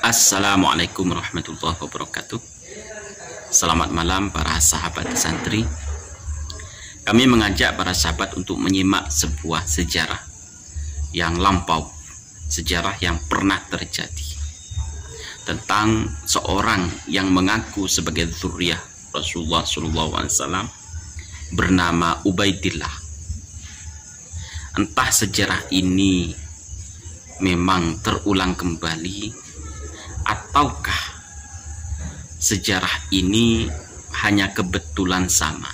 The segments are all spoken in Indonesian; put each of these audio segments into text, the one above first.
Assalamualaikum warahmatullahi wabarakatuh. Selamat malam para sahabat santri. Kami mengajak para sahabat untuk menyimak sebuah sejarah yang lampau, sejarah yang pernah terjadi, tentang seorang yang mengaku sebagai dzurriyyah Rasulullah SAW bernama Ubaidillah. Entah sejarah ini memang terulang kembali ataukah sejarah ini hanya kebetulan sama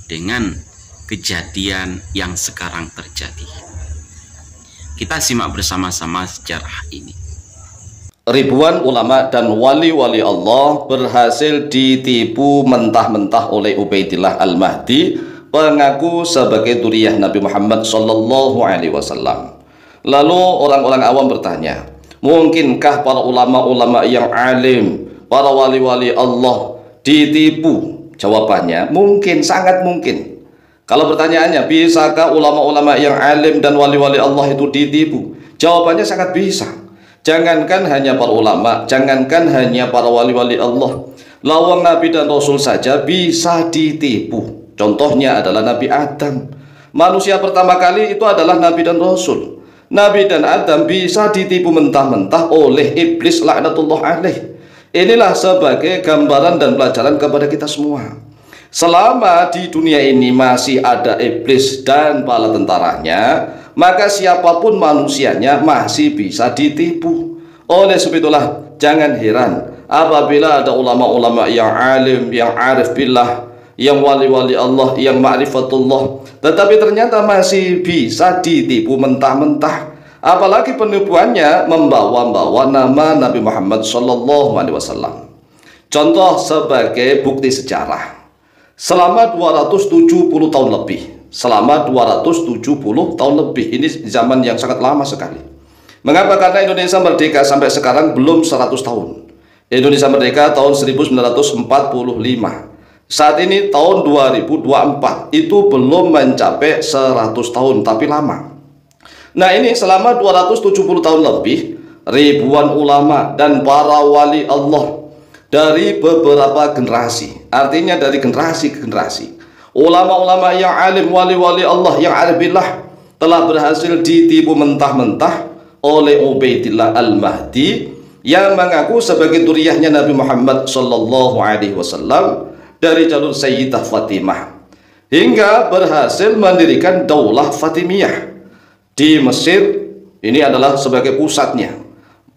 dengan kejadian yang sekarang terjadi. Kita simak bersama-sama sejarah ini. Ribuan ulama dan wali-wali Allah berhasil ditipu mentah-mentah oleh Ubaidillah Al-Mahdi, pengaku sebagai dzurriyyah Nabi Muhammad SAW. Lalu orang-orang awam bertanya, mungkinkah para ulama-ulama yang alim, para wali-wali Allah ditipu? Jawabannya, mungkin, sangat mungkin. Kalau pertanyaannya, bisakah ulama-ulama yang alim dan wali-wali Allah itu ditipu? Jawabannya sangat bisa. Jangankan hanya para ulama, jangankan hanya para wali-wali Allah, lawang Nabi dan Rasul saja bisa ditipu. Contohnya adalah Nabi Adam. Manusia pertama kali itu adalah Nabi dan Rasul. Nabi dan Adam bisa ditipu mentah-mentah oleh iblis laknatullah alaih. Inilah sebagai gambaran dan pelajaran kepada kita semua. Selama di dunia ini masih ada iblis dan bala tentaranya, maka siapapun manusianya masih bisa ditipu. Oleh sebab itulah jangan heran apabila ada ulama-ulama yang alim, yang arif billah, yang wali-wali Allah, yang ma'rifatullah, tetapi ternyata masih bisa ditipu mentah-mentah. Apalagi penipuannya membawa-bawa nama Nabi Muhammad SAW. Contoh sebagai bukti sejarah, selama 270 tahun lebih, selama 270 tahun lebih, ini zaman yang sangat lama sekali. Mengapa? Karena Indonesia merdeka sampai sekarang belum 100 tahun. Indonesia merdeka tahun 1945. Saat ini tahun 2024, itu belum mencapai 100 tahun, tapi lama. Nah, ini selama 270 tahun lebih, ribuan ulama dan para wali Allah dari beberapa generasi, artinya dari generasi ke generasi, ulama-ulama yang alim, wali-wali Allah yang arif billah telah berhasil ditipu mentah-mentah oleh Ubaidillah Al-Mahdi yang mengaku sebagai dzurriyyahnya Nabi Muhammad SAW dari jalur Sayyidah Fatimah, hingga berhasil mendirikan Daulah Fatimiyah di Mesir. Ini adalah sebagai pusatnya.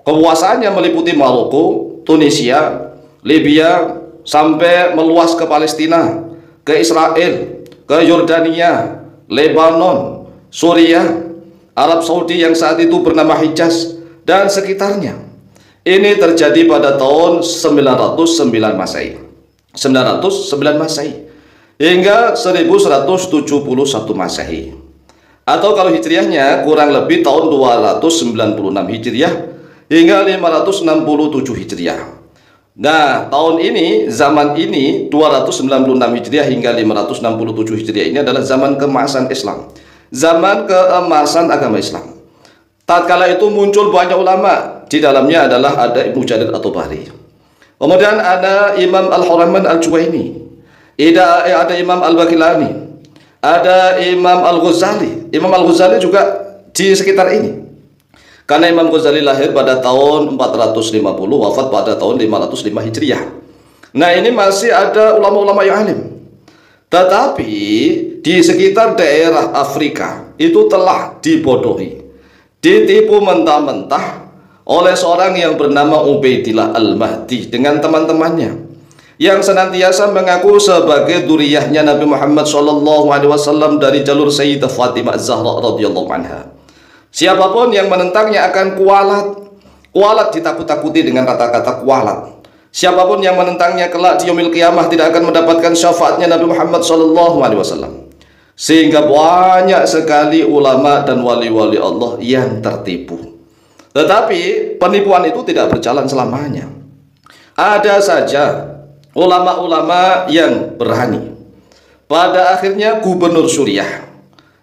Kekuasaannya meliputi Maroko, Tunisia, Libya, sampai meluas ke Palestina, ke Israel, ke Yordania, Lebanon, Suriah, Arab Saudi yang saat itu bernama Hijaz dan sekitarnya. Ini terjadi pada tahun 909 Masehi. 909 Masehi hingga 1171 Masehi, atau kalau hijriahnya kurang lebih tahun 296 hijriah hingga 567 hijriah. Nah, tahun ini, zaman ini 296 hijriah hingga 567 hijriah ini adalah zaman keemasan Islam, zaman keemasan agama Islam. Tatkala itu muncul banyak ulama, di dalamnya adalah ada Ibnu Jarir At-Tabari, kemudian ada Imam Al-Huraiman Al-Juwaini, ada Imam Al-Baqillani, ada Imam Al-Ghazali. Imam Al-Ghazali juga di sekitar ini, karena Imam Ghazali lahir pada tahun 450, wafat pada tahun 505 Hijriah. Nah, ini masih ada ulama-ulama yang alim. Tetapi di sekitar daerah Afrika itu telah dibodohi, ditipu mentah-mentah oleh seorang yang bernama Ubaidillah Al-Mahdi dengan teman-temannya yang senantiasa mengaku sebagai dzurriyyahnya Nabi Muhammad SAW dari jalur Sayyidah Fatimah Az-Zahra radhiyallahu anha. Siapapun yang menentangnya akan kualat. Kualat ditakut-takuti dengan kata-kata kualat. Siapapun yang menentangnya kelak di yaumil qiyamah tidak akan mendapatkan syafaatnya Nabi Muhammad SAW. Sehingga banyak sekali ulama dan wali-wali Allah yang tertipu. Tetapi penipuan itu tidak berjalan selamanya. Ada saja ulama-ulama yang berani. Pada akhirnya gubernur Suriah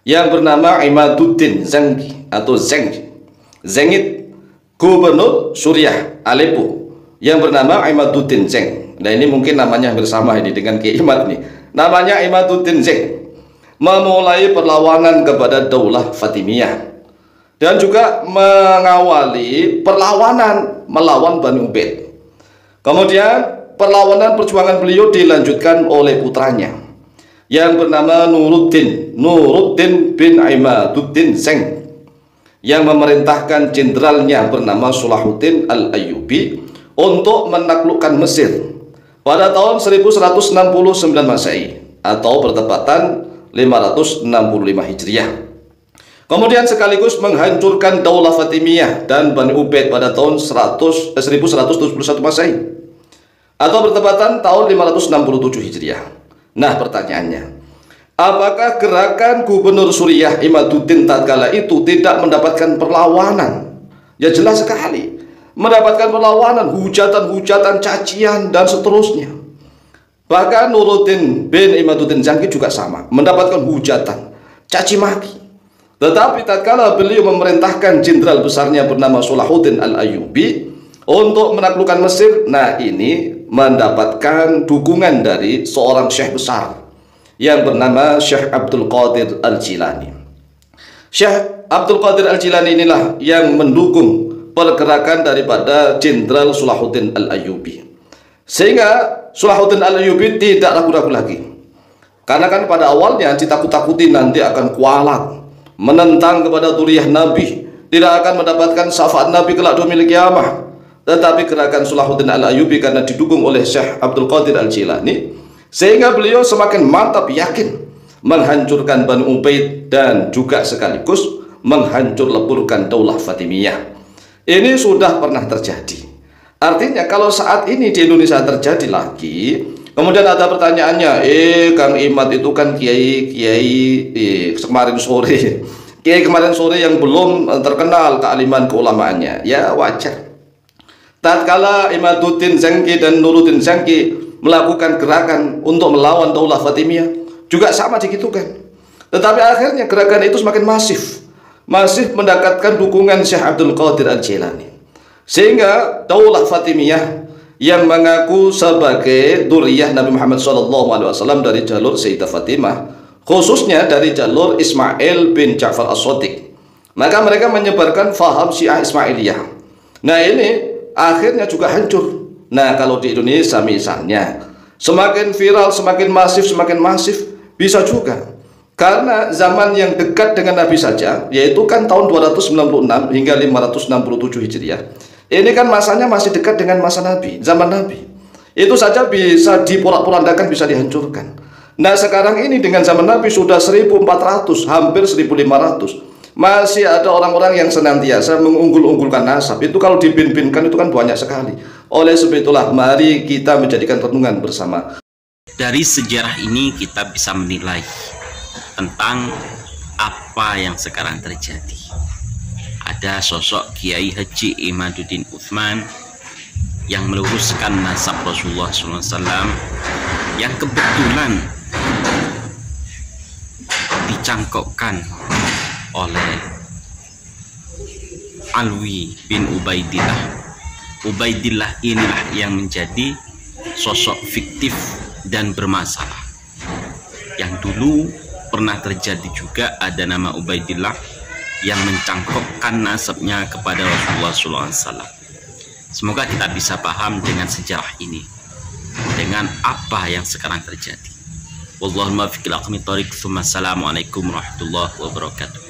yang bernama Imaduddin Zengi atau Zengid Gubernur Suriah Aleppo yang bernama Imaduddin Zeng. Nah ini mungkin namanya bersama ini dengan Kiai Imad nih. Namanya Imaduddin Zeng memulai perlawanan kepada Daulah Fatimiyah dan juga mengawali perlawanan melawan Bani Ubaid. Kemudian perlawanan perjuangan beliau dilanjutkan oleh putranya yang bernama Nuruddin bin Imaduddin Zeng yang memerintahkan jenderalnya bernama Salahuddin Al-Ayyubi untuk menaklukkan Mesir pada tahun 1169 Masehi atau bertepatan 565 Hijriah. Kemudian sekaligus menghancurkan Daulah Fatimiyah dan Bani Ubaid pada tahun 1171 Masehi atau bertepatan tahun 567 Hijriah. Nah pertanyaannya, apakah gerakan Gubernur Suriah Imaduddin tatkala itu tidak mendapatkan perlawanan? Ya jelas sekali mendapatkan perlawanan, hujatan-hujatan, cacian dan seterusnya. Bahkan Nuruddin bin Imaduddin Zeng juga sama, mendapatkan hujatan, caci maki. Tetapi tatkala beliau memerintahkan jenderal besarnya bernama Salahuddin Al-Ayyubi untuk menaklukkan Mesir, nah ini mendapatkan dukungan dari seorang syekh besar yang bernama Syekh Abdul Qadir Al-Jilani. Syekh Abdul Qadir Al-Jilani inilah yang mendukung pergerakan daripada jenderal Salahuddin Al-Ayyubi, sehingga Salahuddin Al-Ayyubi tidak ragu-ragu lagi, karena kan pada awalnya ditakut-takuti nanti akan kualat menentang kepada duriyah Nabi, tidak akan mendapatkan syafaat Nabi kelak di yaumil qiyamah. Tetapi gerakan Salahuddin Al-Ayyubi karena didukung oleh Syekh Abdul Qadir Al-Jilani, sehingga beliau semakin mantap yakin menghancurkan Bani Ubaid dan juga sekaligus menghancur leburkan Daulah Fatimiyah. Ini sudah pernah terjadi. Artinya kalau saat ini di Indonesia terjadi lagi, kemudian ada pertanyaannya, Kang Imad itu kan kiai kemarin sore yang belum terkenal kealiman keulamaannya. Ya wajar. Tatkala Imaduddin Zengki dan Nuruddin Zengki melakukan gerakan untuk melawan Daulah Fatimiyah juga sama digitukan. Tetapi akhirnya gerakan itu semakin masif mendapatkan dukungan Syekh Abdul Qadir Al-Jilani, sehingga Daulah Fatimiyah yang mengaku sebagai duriyah Nabi Muhammad SAW dari jalur Sayyidah Fatimah, khususnya dari jalur Ismail bin Ja'far As-Shadiq, maka mereka menyebarkan faham Syiah Ismailiyah. Nah ini akhirnya juga hancur. Nah kalau di Indonesia misalnya semakin viral, semakin masif bisa juga karena zaman yang dekat dengan Nabi saja, yaitu kan tahun 296 hingga 567 Hijriah. Ini kan masanya masih dekat dengan masa Nabi, zaman Nabi. Itu saja bisa diporak-porandakan, bisa dihancurkan. Nah sekarang ini dengan zaman Nabi sudah 1400, hampir 1500. Masih ada orang-orang yang senantiasa mengunggul-unggulkan nasab. Itu kalau dibin-binkan itu kan banyak sekali. Oleh sebab itulah mari kita menjadikan renungan bersama. Dari sejarah ini kita bisa menilai tentang apa yang sekarang terjadi. Ada sosok Kiai Haji Imaduddin Utsman yang meluruskan nasab Rasulullah SAW yang kebetulan dicangkokkan oleh Alwi bin Ubaidillah. Ubaidillah inilah yang menjadi sosok fiktif dan bermasalah. Yang dulu pernah terjadi juga ada nama Ubaidillah yang mencangkokkan nasabnya kepada Rasulullah SAW. Semoga kita bisa paham dengan sejarah ini, dengan apa yang sekarang terjadi. Wallahul muwaffiq ila aqwamit thoriq. Assalamualaikum warahmatullahi wabarakatuh.